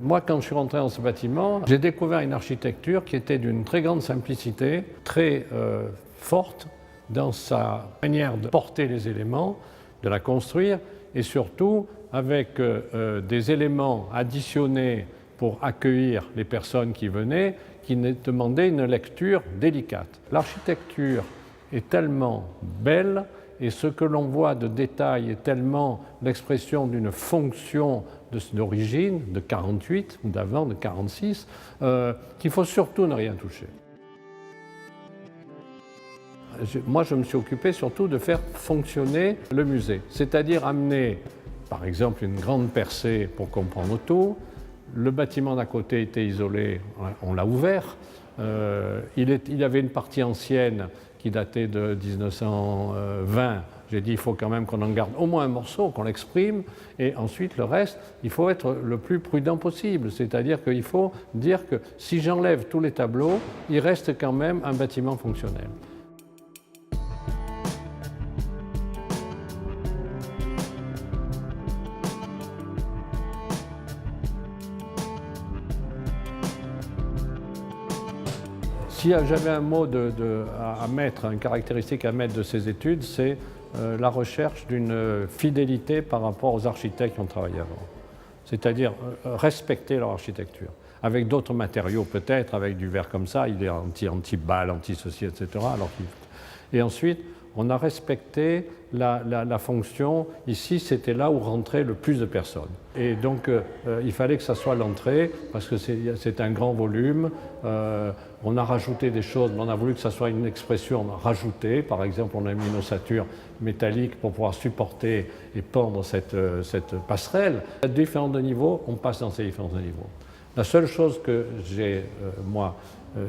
Moi, quand je suis rentré dans ce bâtiment, j'ai découvert une architecture qui était d'une très grande simplicité, très forte dans sa manière de porter les éléments, de la construire, et surtout avec des éléments additionnés pour accueillir les personnes qui venaient, qui demandaient une lecture délicate. L'architecture est tellement belle et ce que l'on voit de détail est tellement l'expression d'une fonction d'origine, de 48 ou d'avant, de 46, qu'il faut surtout ne rien toucher. Moi, je me suis occupé surtout de faire fonctionner le musée, c'est-à-dire amener, par exemple, une grande percée pour comprendre tout. Le bâtiment d'à côté était isolé, on l'a ouvert. Il y avait une partie ancienne qui datait de 1920. J'ai dit il faut quand même qu'on en garde au moins un morceau, qu'on l'exprime, et ensuite le reste, il faut être le plus prudent possible. C'est-à-dire qu'il faut dire que si j'enlève tous les tableaux, il reste quand même un bâtiment fonctionnel. Si j'avais un mot à mettre, une caractéristique à mettre de ces études, c'est la recherche d'une fidélité par rapport aux architectes qui ont travaillé avant. C'est-à-dire respecter leur architecture. Avec d'autres matériaux peut-être, avec du verre comme ça, il est anti-balle, anti-ceci, etc. Et ensuite, on a respecté la fonction. Ici, c'était là où rentraient le plus de personnes. Et donc, il fallait que ça soit l'entrée, parce que c'est un grand volume. On a rajouté des choses, mais on a voulu que ça soit une expression rajoutée. Par exemple, on a mis une ossature métallique pour pouvoir supporter et pendre cette passerelle. À différents niveaux, on passe dans ces différents niveaux. La seule chose que j'ai, moi,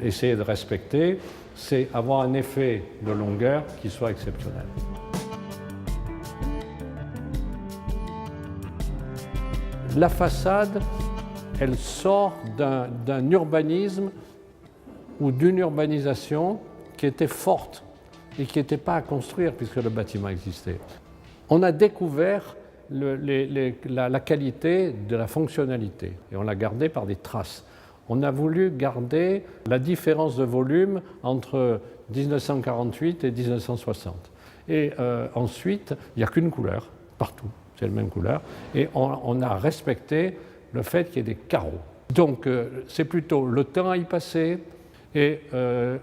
essayé de respecter, c'est avoir un effet de longueur qui soit exceptionnel. La façade, elle sort d'un urbanisme ou d'une urbanisation qui était forte et qui n'était pas à construire puisque le bâtiment existait. On a découvert la qualité de la fonctionnalité et on l'a gardée par des traces. On a voulu garder la différence de volume entre 1948 et 1960. Et ensuite, il n'y a qu'une couleur, partout, c'est la même couleur. Et on a respecté le fait qu'il y ait des carreaux. Donc c'est plutôt le temps à y passer et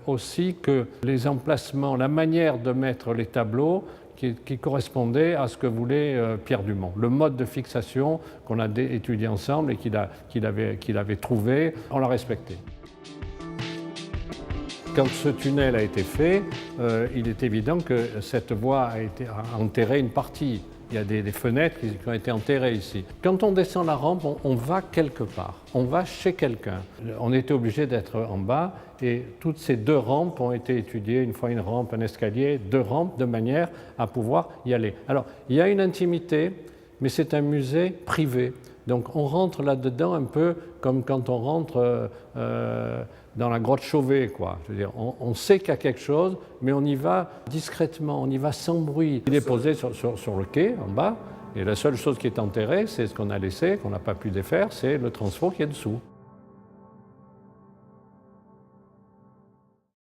aussi que les emplacements, la manière de mettre les tableaux qui correspondait à ce que voulait Pierre Dumont. Le mode de fixation qu'on a étudié ensemble et qu'il avait trouvé, on l'a respecté. Quand ce tunnel a été fait, il est évident que cette voie a enterré une partie. Il y a des fenêtres qui ont été enterrées ici. Quand on descend la rampe, on va quelque part, on va chez quelqu'un. On était obligé d'être en bas et toutes ces deux rampes ont été étudiées, une fois une rampe, un escalier, deux rampes de manière à pouvoir y aller. Alors, il y a une intimité, mais c'est un musée privé. Donc on rentre là-dedans un peu comme quand on rentre dans la grotte Chauvet, quoi. Je veux dire, on sait qu'il y a quelque chose, mais on y va discrètement, on y va sans bruit. Il est posé sur le quai, en bas, et la seule chose qui est enterrée, c'est ce qu'on a laissé, qu'on n'a pas pu défaire, c'est le transfo qui est dessous.